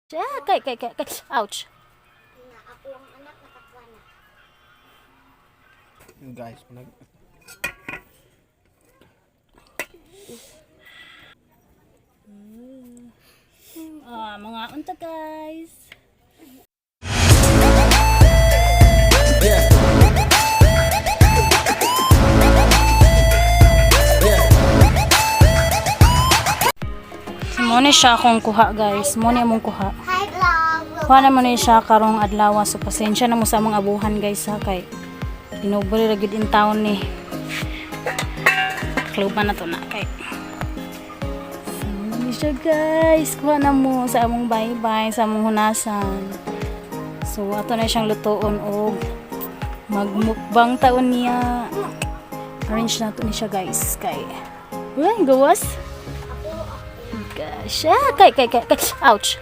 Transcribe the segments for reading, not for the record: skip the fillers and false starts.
Kay. Ouch. Ako ang anak nakakwana. Guys, Mga unta guys. Muna siya akong kuha guys. Muna mong kuha. Hi vlog. Kuha na muna siya karong adlaw. So pasensya na mo sa mga abuhan guys ha kay inubri ra gid in town ni. Kluban na to na kay. So muna siya guys. Kuha na mo sa among bye-bye sa among hunasan. So ato na siyang lutoon og magmukbang taon niya. Arrange na to ni siya guys kay. Uy, gawas. Gosh. Kay. Ouch.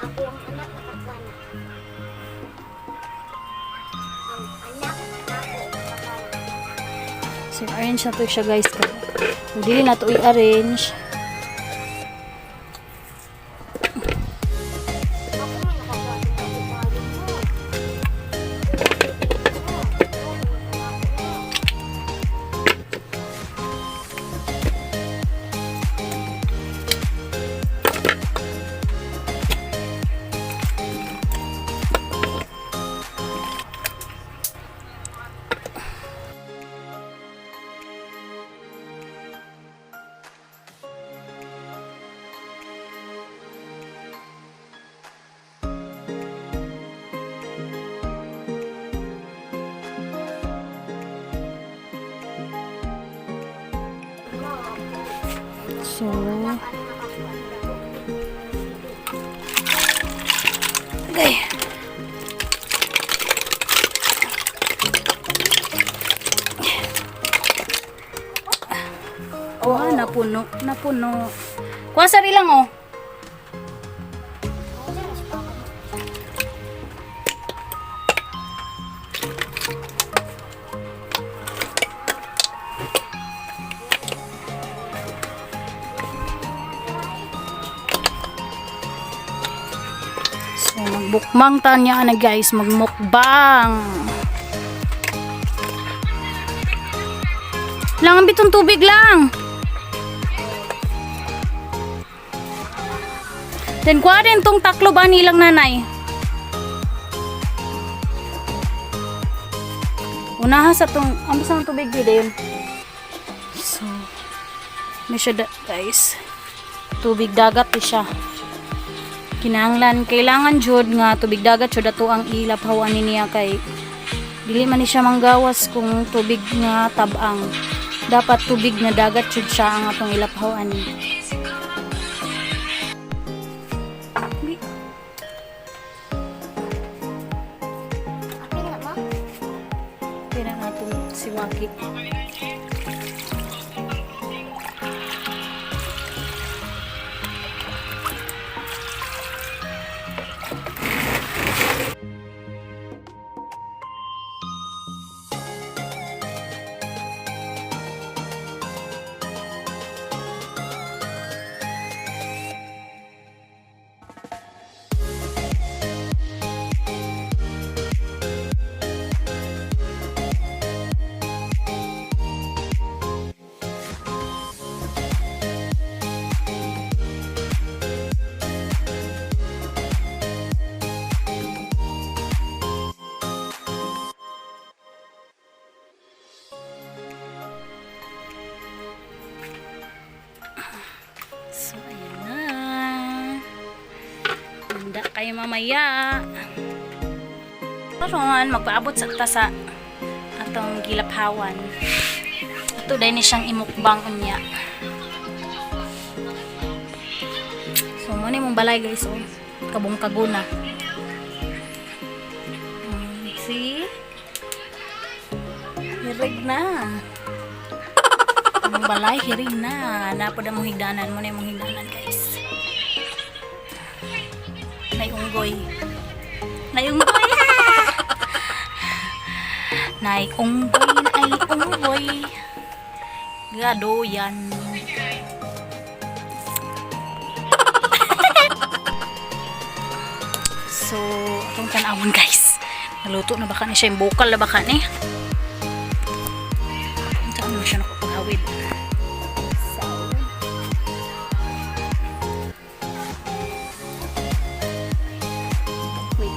Ako ang anak nakakwana. Ang anak nakakwana. So arrange na to siya guys kay. Kung dili na to i-arrange. So, okay. Oh, napuno. Kuha sari lang oh. So, magbukbang tanya na guys, magmukbang. Lang bitong tubig lang. Then kuha rin tong taklo ba nilang nanay. Unaha sa tong ambis ng tubig din. So, may siya guys. Tubig dagat siya. Kailangan jud nga tubig dagat jud ato ang ilaphawan niya kay dili man ni siya manggawas kung tubig nga tabang. Dapat tubig na dagat jud siya ang atong ilaphawan ni. Apil na mo? Kaya nga itong siwaki. So, ayan na. Handa kayo mamaya. Karon, magpaabot sa tasa atong gilaphawan. Ito dahil ni siyang imukbang unya. So, muna mong balay guys. Oh. Kabong-kaguna. See? Hirig na. Ang balay, hirig na. Napod ang mong higdanan. Muna yung mong higdanan, guys. Naiunggoy. Naiunggoy! Naiunggoy. Gado yan. So, atong tanawon guys. Naluto na baka ni siya, yung bukal na baka ni. Saan mo siya nakapaghawid? So, wait.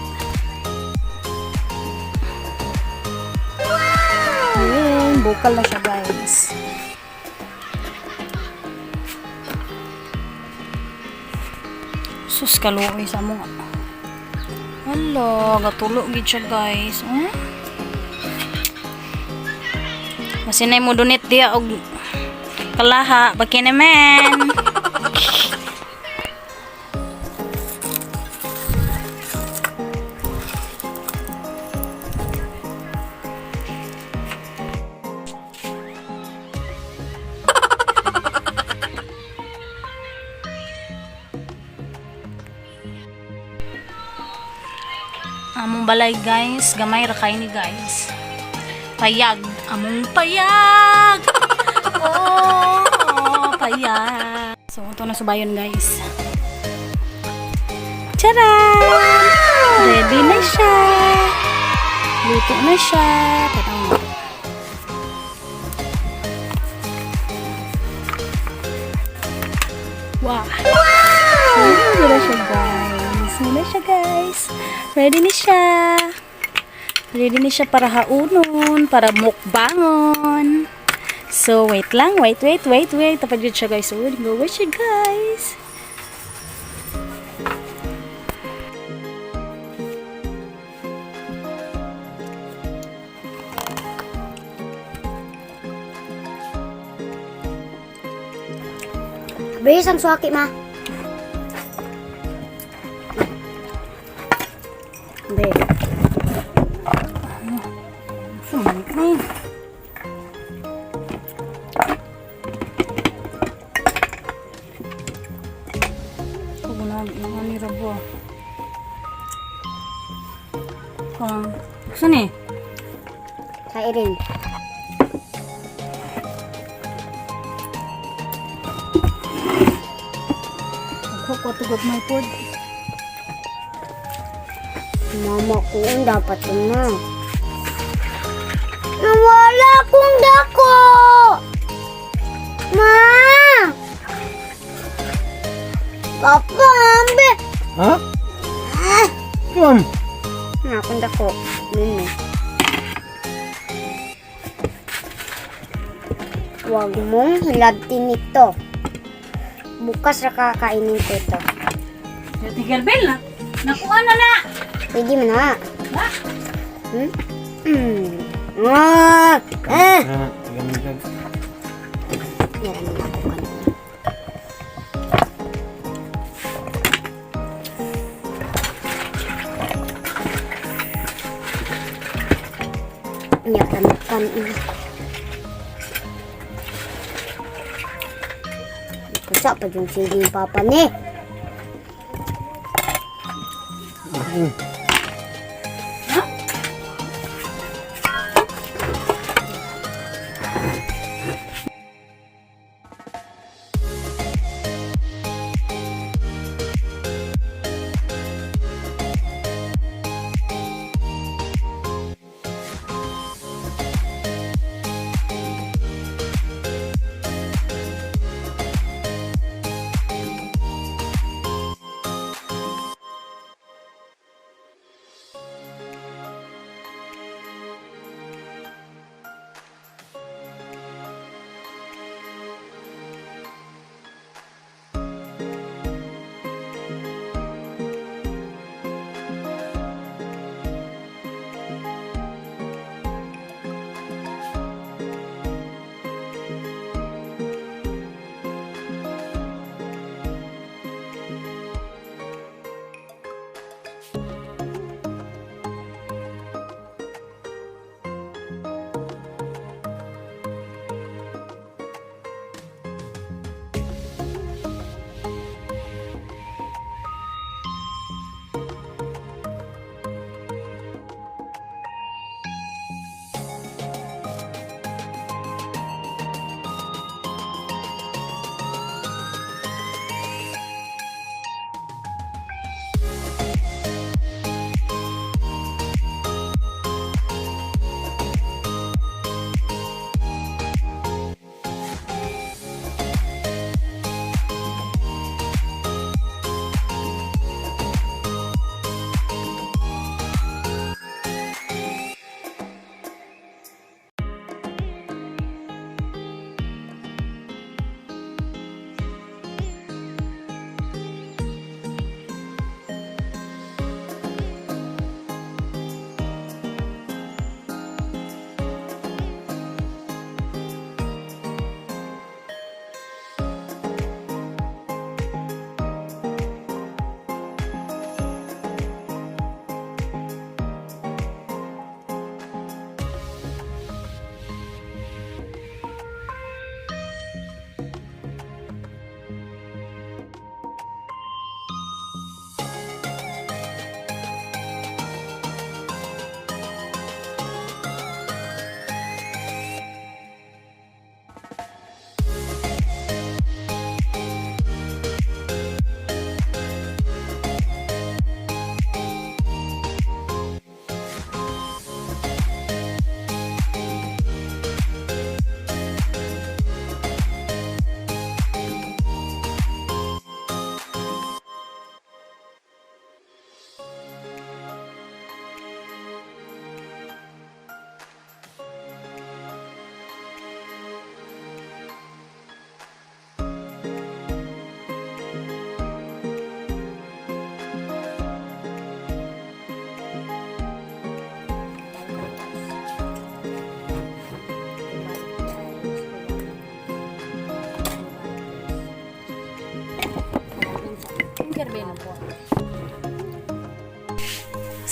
Ayan, bukal na siya guys. Sus, kaluoy sa mo. Hala, gatulog gid siya guys. Masinay mo dunit dia og kalaha, baki naman. Among balay guys, gamay ra kay ni guys. Payag, among payag. Oh, payag. So ito na subayon guys. Charan! Ready na siya. Luto na siya. Patang mo. Wow! Ready na siya guys. Ready na siya guys. Ready na siya. Ready na siya para haunon, para mukbangon. So, wait lang. Wait. Tapos yun siya guys. So, go with siya guys. Bilis ang suwaki, ma. Be. Sumanit na yun. Ano ni Rabo? Saan eh? Sa irin. Ako tugot may pod. Mama ko, dapat na. Nawala akong dako! Ma! Papa, ambe! Ha? Yun. Na akong dako. Mimi. Huwag mong hilabtin ito. Bukas ra kakainin ko ito. Tigil bell na. Nakuha na na. Pwede mo na. Ha? Ah! Ah! Tigam-tigam. Yan ang ako kanina. Kan ini. Kacak pa yung sili papa ni.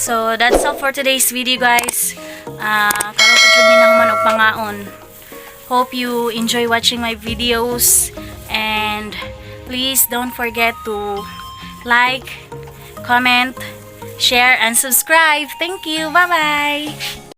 So, that's all for today's video, guys. Karon pa jud mi nahuman og pangaon. Hope you enjoy watching my videos, and please don't forget to like, comment, share, and subscribe. Thank you. Bye-bye.